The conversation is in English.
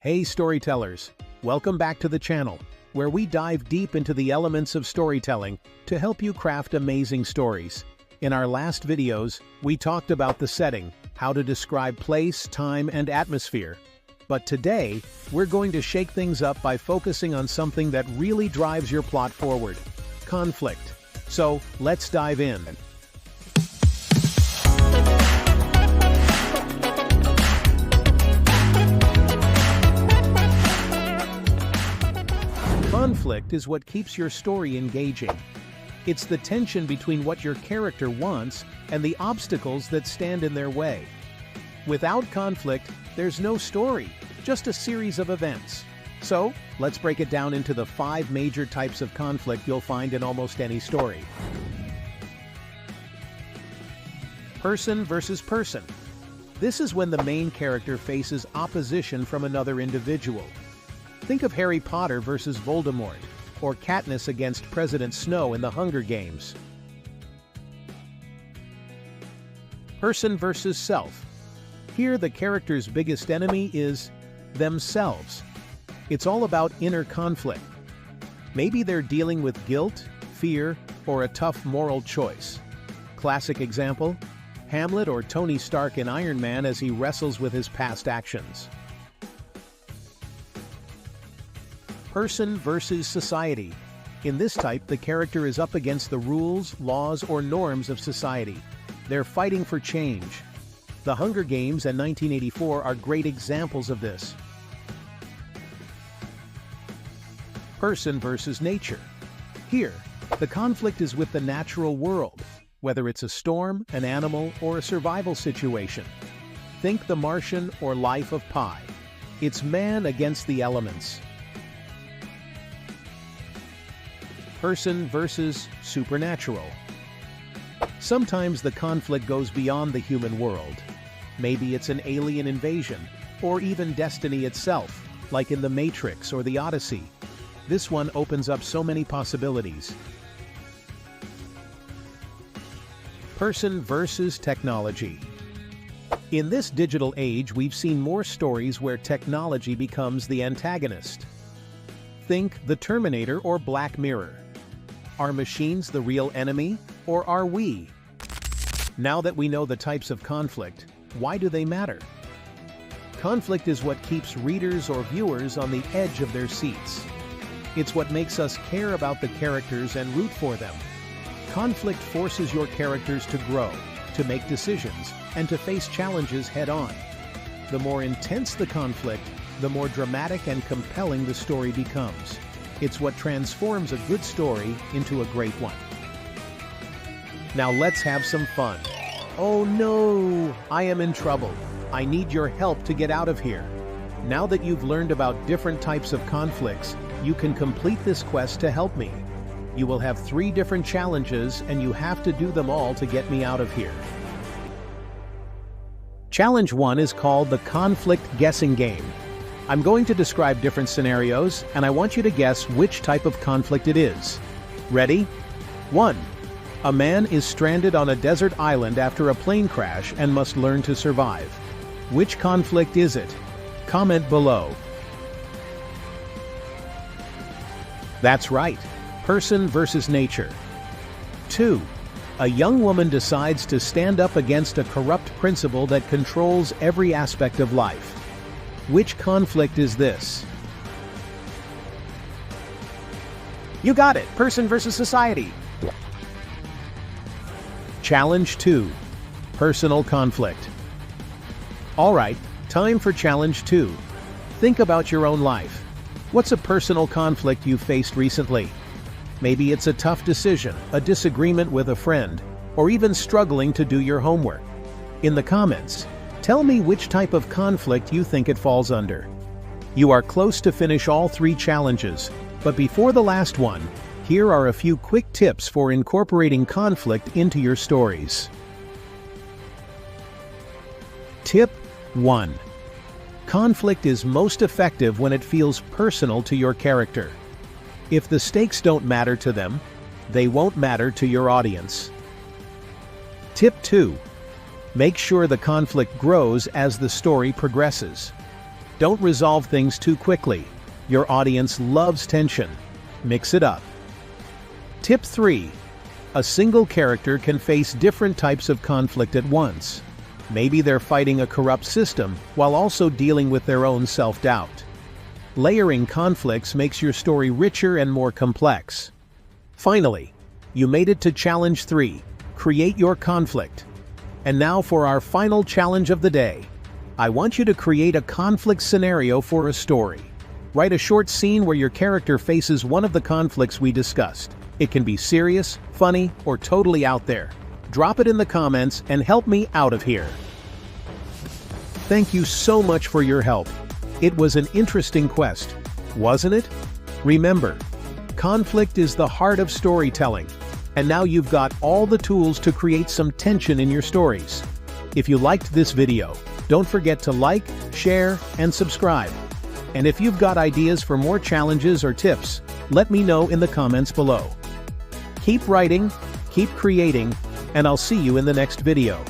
Hey storytellers, welcome back to the channel, where we dive deep into the elements of storytelling to help you craft amazing stories. In our last videos, we talked about the setting, how to describe place, time, and atmosphere. But today, we're going to shake things up by focusing on something that really drives your plot forward: conflict. So, let's dive in. Conflict is what keeps your story engaging. It's the tension between what your character wants and the obstacles that stand in their way. Without conflict, there's no story, just a series of events. So, let's break it down into the 5 major types of conflict you'll find in almost any story. Person versus person. This is when the main character faces opposition from another individual. Think of Harry Potter versus Voldemort, or Katniss against President Snow in the Hunger Games. Person versus self. Here, the character's biggest enemy is themselves. It's all about inner conflict. Maybe they're dealing with guilt, fear, or a tough moral choice. Classic example: Hamlet or Tony Stark in Iron Man as he wrestles with his past actions. Person versus society. In this type, the character is up against the rules, laws, or norms of society. They're fighting for change. The Hunger Games and 1984 are great examples of this. Person versus nature. Here, the conflict is with the natural world, whether it's a storm, an animal, or a survival situation. Think The Martian or Life of Pi. It's man against the elements. Person versus supernatural. Sometimes the conflict goes beyond the human world. Maybe it's an alien invasion, or even destiny itself, like in The Matrix or The Odyssey. This one opens up so many possibilities. Person versus technology. In this digital age, we've seen more stories where technology becomes the antagonist. Think The Terminator or Black Mirror. Are machines the real enemy, or are we? Now that we know the types of conflict, why do they matter? Conflict is what keeps readers or viewers on the edge of their seats. It's what makes us care about the characters and root for them. Conflict forces your characters to grow, to make decisions, and to face challenges head-on. The more intense the conflict, the more dramatic and compelling the story becomes. It's what transforms a good story into a great one. Now let's have some fun. Oh no, I am in trouble. I need your help to get out of here. Now that you've learned about different types of conflicts, you can complete this quest to help me. You will have 3 different challenges, and you have to do them all to get me out of here. Challenge 1 is called the Conflict Guessing Game. I'm going to describe different scenarios, and I want you to guess which type of conflict it is. Ready? 1. A man is stranded on a desert island after a plane crash and must learn to survive. Which conflict is it? Comment below. That's right. Person versus nature. 2. A young woman decides to stand up against a corrupt principle that controls every aspect of life. Which conflict is this? You got it! Person versus society. Challenge 2. Personal conflict. Alright, time for Challenge 2. Think about your own life. What's a personal conflict you've faced recently? Maybe it's a tough decision, a disagreement with a friend, or even struggling to do your homework. In the comments, tell me which type of conflict you think it falls under. You are close to finish all 3 challenges, but before the last one, here are a few quick tips for incorporating conflict into your stories. Tip 1. Conflict is most effective when it feels personal to your character. If the stakes don't matter to them, they won't matter to your audience. Tip 2. Make sure the conflict grows as the story progresses. Don't resolve things too quickly. Your audience loves tension. Mix it up. Tip 3. A single character can face different types of conflict at once. Maybe they're fighting a corrupt system while also dealing with their own self-doubt. Layering conflicts makes your story richer and more complex. Finally, you made it to Challenge 3. Create your conflict. And now for our final challenge of the day. I want you to create a conflict scenario for a story. Write a short scene where your character faces one of the conflicts we discussed. It can be serious, funny, or totally out there. Drop it in the comments and help me out of here. Thank you so much for your help. It was an interesting quest, wasn't it? Remember, conflict is the heart of storytelling, and now you've got all the tools to create some tension in your stories. If you liked this video, don't forget to like, share, and subscribe. And if you've got ideas for more challenges or tips, let me know in the comments below. Keep writing, keep creating, and I'll see you in the next video.